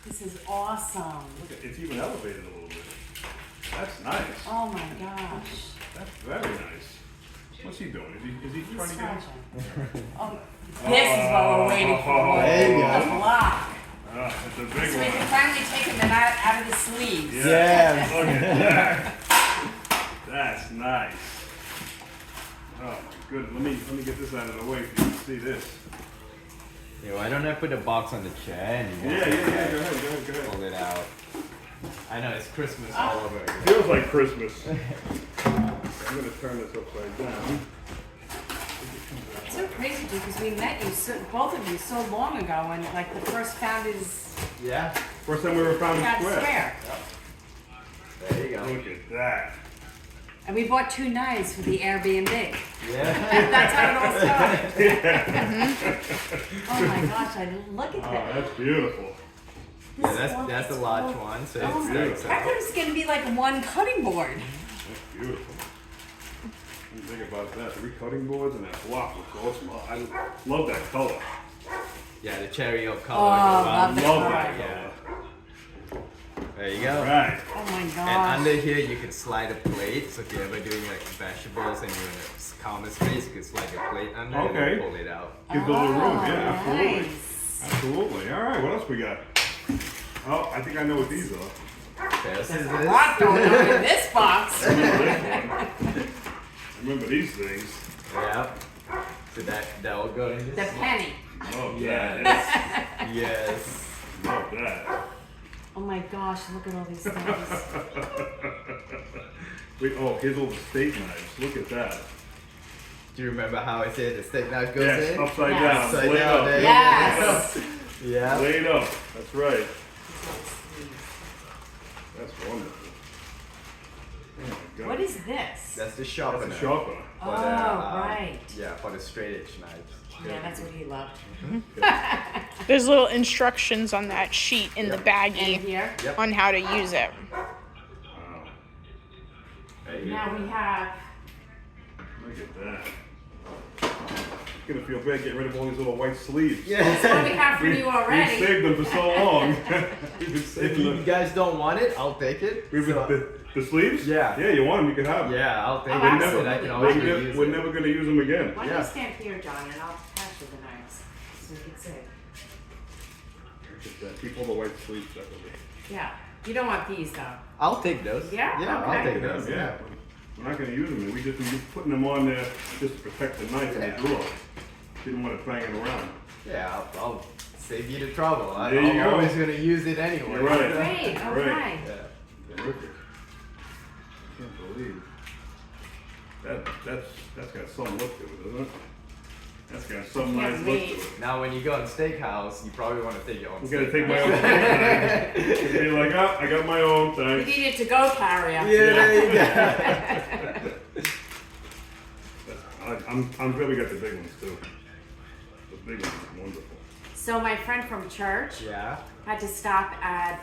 This is awesome. Look, it's even elevated a little bit. That's nice. Oh my gosh. That's very nice. What's he doing? Is he He's trying to get it? scratching. Oh, this is what we're waiting for. There you go. The block. It's a big So we one. can finally take him out of the sleeves. Yes. Look at that. That's nice. Oh my goodness. Let me get this out of the way so you can see this. Yeah, why don't I put the box on the chair and you Yeah. guys Go ahead. pull it out? I know it's Christmas all over again. Feels like Christmas. I'm gonna turn this upside down. It's so crazy, dude, because we met you, both of you, so long ago, and like the first Founders Yeah. First time we ever found got a square. square. There you go. Look at that. And we bought 2 knives for the Airbnb. Yeah. That's how it all started. Oh my gosh, look at Oh, that. that's beautiful. Yeah, that's a large one, so Oh it's my nice. God. I thought it was going to be like one cutting board. That's beautiful. What do you think about that? 3 cutting boards and that block looks awesome. Oh, I love that color. Yeah, the cherry oak Oh, color. love the Love color. that Yeah. color. There you go. Right. Oh my And gosh. under here you can slide a plate. So if you're ever doing like vegetables and you're in a counter space, you can slide your plate under Okay. and pull it out. Gives a little room. Yeah, Oh, absolutely. nice. Absolutely. All right. What else we got? Oh, I think I know what these are. This is There's a this. lot going on in this box. I remember this one. I remember these things. Yeah. So that will go in The this. penny. Love Yes. that. Yes. Love that. Oh my gosh, look at all these things. Wait, oh, here's all the steak knives. Look at that. Do you remember how I said the steak knife goes Yes, in? upside Yes. down. Upside Laid down, up. there. Yes. Yeah. Laid up. That's right. That's wonderful. Oh my God. What is this? That's the sharpener. That's a sharper. Oh, For the, right. Yeah, for the straight edge knives. Yeah, that's what he loved. There's little instructions on that sheet in the And baggie here, Yep. on how to use it. Wow. There you now go. we have, Look at that. It's gonna feel bad getting rid of all these little white sleeves. that's what we have for you We've already. saved them for so long. We've been If saving you them. guys don't want it, I'll take it. We've been, So- the sleeves? Yeah. Yeah, you want them, you can have them. yeah, I'll take Oh, it. absolutely. I can We're always We're, reuse we're it. never gonna use them again. Why don't Yeah. you stand here, John, and I'll pass you the knives, so you can see. Look at that. Keep all the white sleeves separately. Yeah, you don't want these though. I'll take those. Yeah? Yeah, Okay. I'll take those. Yeah. We're not gonna use them. We just been putting them on there just to protect the knife in the drawer. Didn't want it banging around. Yeah, I'll save you the trouble. There you I'm go. always gonna use it anyway. You're right. Great, okay. Right. Yeah. Terrific. Can't believe. That's got some look to it, doesn't it? That's got some Can't nice look wait. to it. Now, when you go on steakhouse, you probably want to take your own. I'm gonna steak take my knife. own steak knife. Be like, oh, I got my own We thing. need it to go carrier. Yeah, there you go. I'm glad we got the big ones too. The big ones are wonderful. So my friend from church Yeah. had to stop at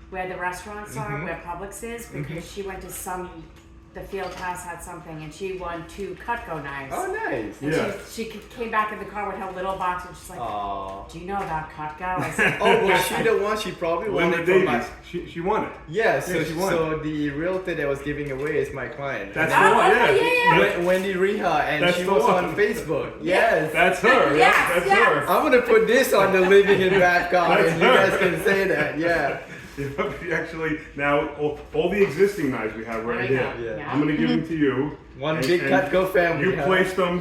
where the restaurants are, Mm-hmm. where Publix is, because she went to the field house had something, and she won 2 Cutco knives. Oh, nice. And Yeah. she came back in the car with her little box, and she's like, Aw. "Do you know about Cutco?" I said, Oh, was "Yes." she the one? She probably won Linda it from my. Davies, she won it. Yeah, so, Yeah, she won. so the realtor that was giving away is my client. That's Oh, the one, okay, yeah. Wendy Riha, and That's she the was one. on Facebook. Yes. That's her. Yes, That's yes. her. I'm gonna put this on the living in back card, That's and you her. guys can say that. Yeah. We actually, now, all the existing knives we have right There here, you go. Yeah. I'm gonna give them to you. One And- big and Cutco family. You huh? placed them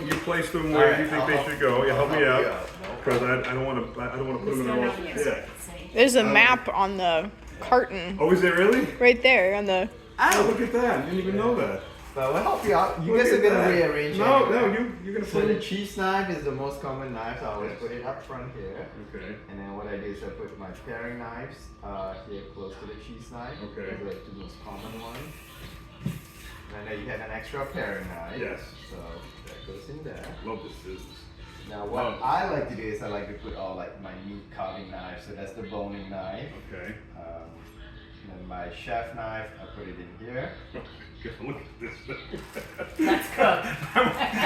where Alright, you think I'll they help- should go. Yeah, help me I'll out. you out. Because I don't wanna put them Just in the go wrong, down here so you yeah. can see. There's a map on the carton Oh, is there really? right there on the. Oh, look at that, I didn't even know that. But we'll help you out. You Look guys at are gonna that. rearrange. No, anyway. you're gonna So put the it. cheese knife is the most common knife, so I always Yes. put it up front here. Okay, And then what I do is I put my paring knives here close to the cheese knife. Okay. Those are like the most common ones. And then you get an extra paring knife. Yes. So that goes in there. love the scissors. Now what Wow. I like to do is I like to put all like my meat carving knives. So that's the boning knife. Okay. And then my chef knife, I put it in here. Look at this thing. Let's cook.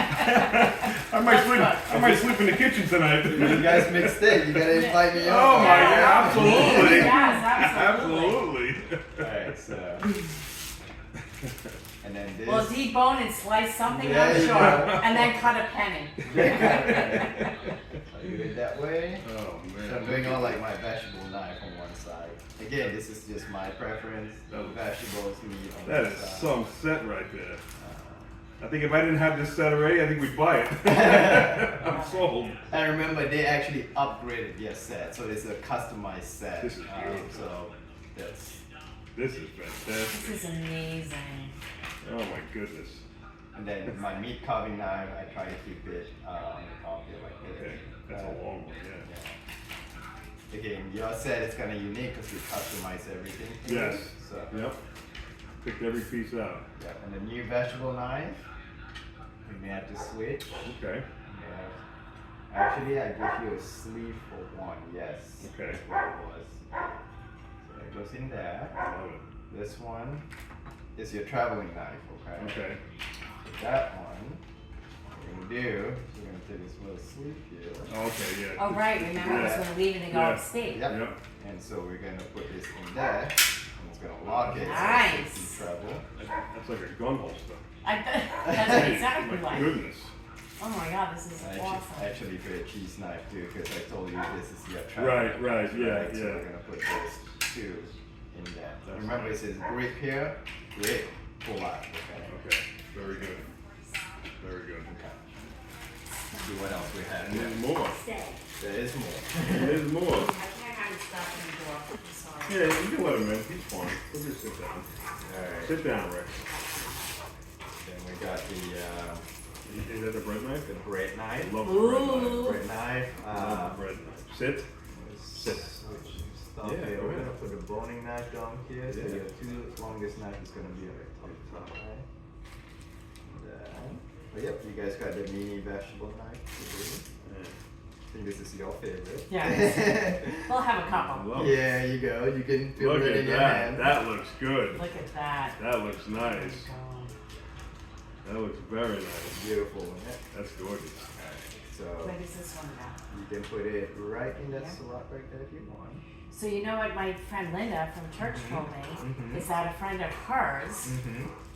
I might sleep in the kitchen tonight. You guys mixed it. You gotta invite me over. Oh my God, So, and then this. Well, debone and slice something, There I'm you sure, go. and then cut a penny. I'll do it that way. Oh man. So I'm doing all like my vegetable knife on one side. Again, this is just my preference. Vegetables, meat on That one is side. some set right there. I think if I didn't have this set already, I think we'd buy it. I'm sold. I remember they actually upgraded their set, so it's a customized set. This is beautiful. So that's. This is fantastic. This is amazing. Oh my goodness. And then my meat carving knife, I try to keep it on the top here like this. Okay, that's a long one, yeah. Again, your set is kind of unique because we customize everything. Yes. So. Yep. Picked every piece out. Yeah, and the new vegetable knife, we may have to switch. Okay. Yeah. Actually, I give you a sleeve for one. Yes. Okay. That's what it was. So it goes in there. I love it. This one is your traveling knife. Okay. Okay. So that one, what we're gonna do is we're gonna take this little sleeve here. Okay, yeah. Oh, right, remember I was Yeah. gonna leave it and go Yeah. upstate. Yep. Yep. And so we're gonna put this in there, and it's gonna lock it. Nice. So it's travel. That's like a gun holster. That's what it sounded My like. goodness. Oh my god, this is awesome. Actually for a cheese knife too, because I told you this is your travel. Right, yeah, So yeah. we're gonna put this two in there. That's Remember nice. it says grip here, grip, pull out. Okay. Okay. Very good. Very good. See what else we have And here. there's more. Stay. There is more. And there's more. I can't have you stop in the door. I'm sorry. Yeah, you can let him in. He's fine. He'll just sit down. Alright. Sit down, Rex. Then we got Is that the bread knife? the bread I knife. love the bread knife. Ooh. Bread knife. I love the bread knife. Sit. Sit. Switch stuff Yeah, here. go We're ahead. gonna put the boning knife down here. So Yeah. your two longest knife is gonna be right up top, right? Then, but yep, you guys got the mini vegetable knife. I think this is your favorite. Yeah. We'll have a I couple. love it. Yeah, you go. You can feel Look it at in your that. hand. That looks good. Look at that. That looks nice. Oh, That looks very nice. Beautiful, isn't it? That's gorgeous. So where does this one go? you can put it right in that Yeah. slot right there if you want. So you know what my friend Linda from church told me Mhm. is that a friend of hers,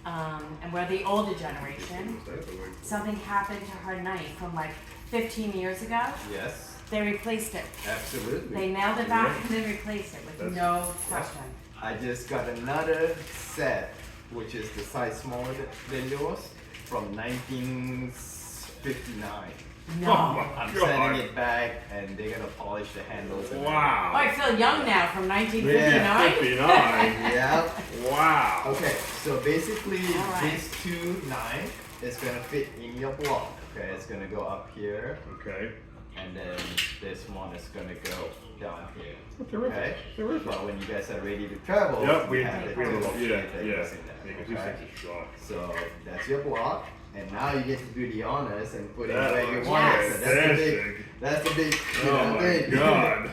and we're the older generation, That's the way. something happened to her knife from like 15 years ago. Yes, They replaced it. absolutely. They nailed it back and then replaced it with That's- no question. I just got another set, which is the size smaller than yours, from 1959. No. Oh my I'm God. sending it back, and they're gonna polish the handles. And Oh, Wow. I feel young now from 1959. 59. everything. Yeah. Wow. Okay, so basically All right. these two knives is gonna fit in your block. Okay, it's gonna go up here, Okay. and then this one is gonna go down here. Terrific. Okay. Terrific. But when you guys are ready to travel, Yep, we have have the we have a two little, yeah, that yeah. goes in there, Because these okay? things are sharp. So that's your block, and now you get to do the honors and put it That where you looks want it. So fantastic. that's the big, you Oh know, my thing. God.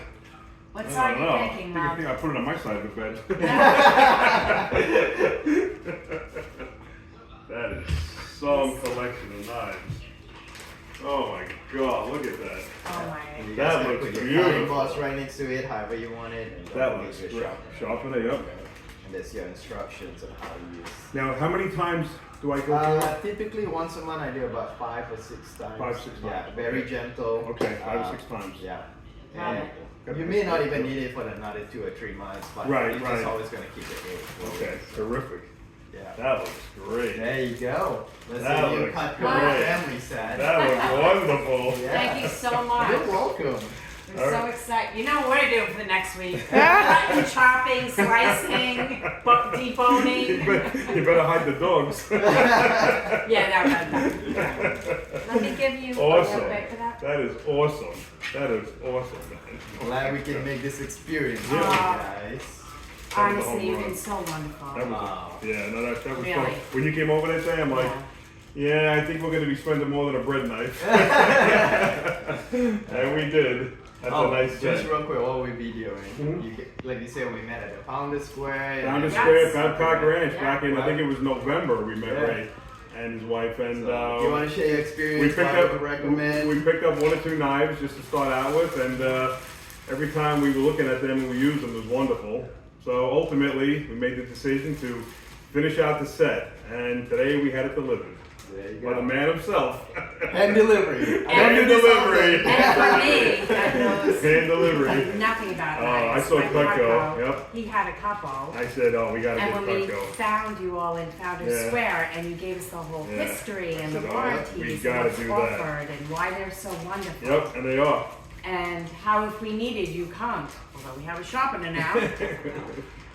What I side don't are you know. thinking, I Mom? think I put it on my side of the bed. That is some collection of knives. Oh my God, look at that. Oh my. And you That guys can looks put your beautiful. cutting box right next to it, however you want it. And That don't looks need great. your sharpener. Sharpener, yep. And there's your instructions on how to use. Now, how many times do I go through it? Typically once a month I do about 5 or 6 times. 5, 6 Yeah, times. very gentle. Okay, 5 or 6 times. Yeah. Got And it. you may not even need it for another 2 or 3 months, but Right, you're right. just always gonna keep it here. Okay, terrific. Yeah. That looks great. There you go. That's That a new looks Cutco great. family set. That looks wonderful. Yeah. Thank you so much. You're welcome. We're so excited. You know what to do for the next week. Cutting, chopping, slicing, deboning. You better hide the dogs. Yeah, no. Let me give you a Awesome. little bit for that. That is awesome. That is awesome, man. Glad we can make this experience for you Yeah. guys. Honestly, you've home been run. so wonderful. That was, Wow. yeah, no, that was Really? fun. When you came over that day, I'm like, Yeah. yeah, I think we're going to be spending more than a bread knife. And we did. That's a nice just set. real quick, what we'll be doing. Mhm. You can, like you said, we met at the Founder Square. Down the and- Yes. square, Babcock Ranch, Yeah. back in, I think it was November we met Yeah. Ray and his wife. And So, do you want to share your we experience? picked What up I would recommend. we picked up 1 or 2 knives just to start out with, and every time we were looking at them and we used them, it was wonderful. So ultimately, we made the decision to finish out the set, and today we had it delivered There you by the go. man himself. Hand delivery. I Hand don't do this delivery. often. And for me, that knows Hand delivery. nothing about Oh, that. I saw My Cutco, yep. He had a couple. I said, oh, we gotta And get when we Cutco. found you all in Founders Yeah. Square, and you gave us the whole Yeah. history and the So, we warranties gotta and what's do that. offered and why they're so wonderful. Yep, and they are. And how if we needed you come, although we have a sharpener now.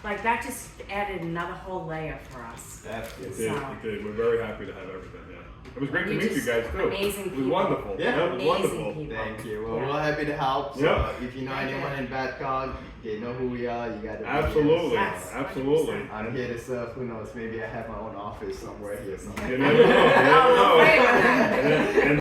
Like that just added another whole layer for us. It Absolutely. did, So- it did. We're very happy to have everything, yeah. It was great to You meet you just guys too. amazing It was people. wonderful. Yeah. it was Amazing wonderful. people. Thank you. Well, Yeah. we're happy to help. So Yep. if you know Thank anyone you. in Babcock, they know who we are. You got to. Absolutely, Yes, absolutely. 100%. I'm here to serve. Who knows? Maybe I have my own office somewhere here. Somewhere. You never know, you never Oh, know. we'll pray about that. And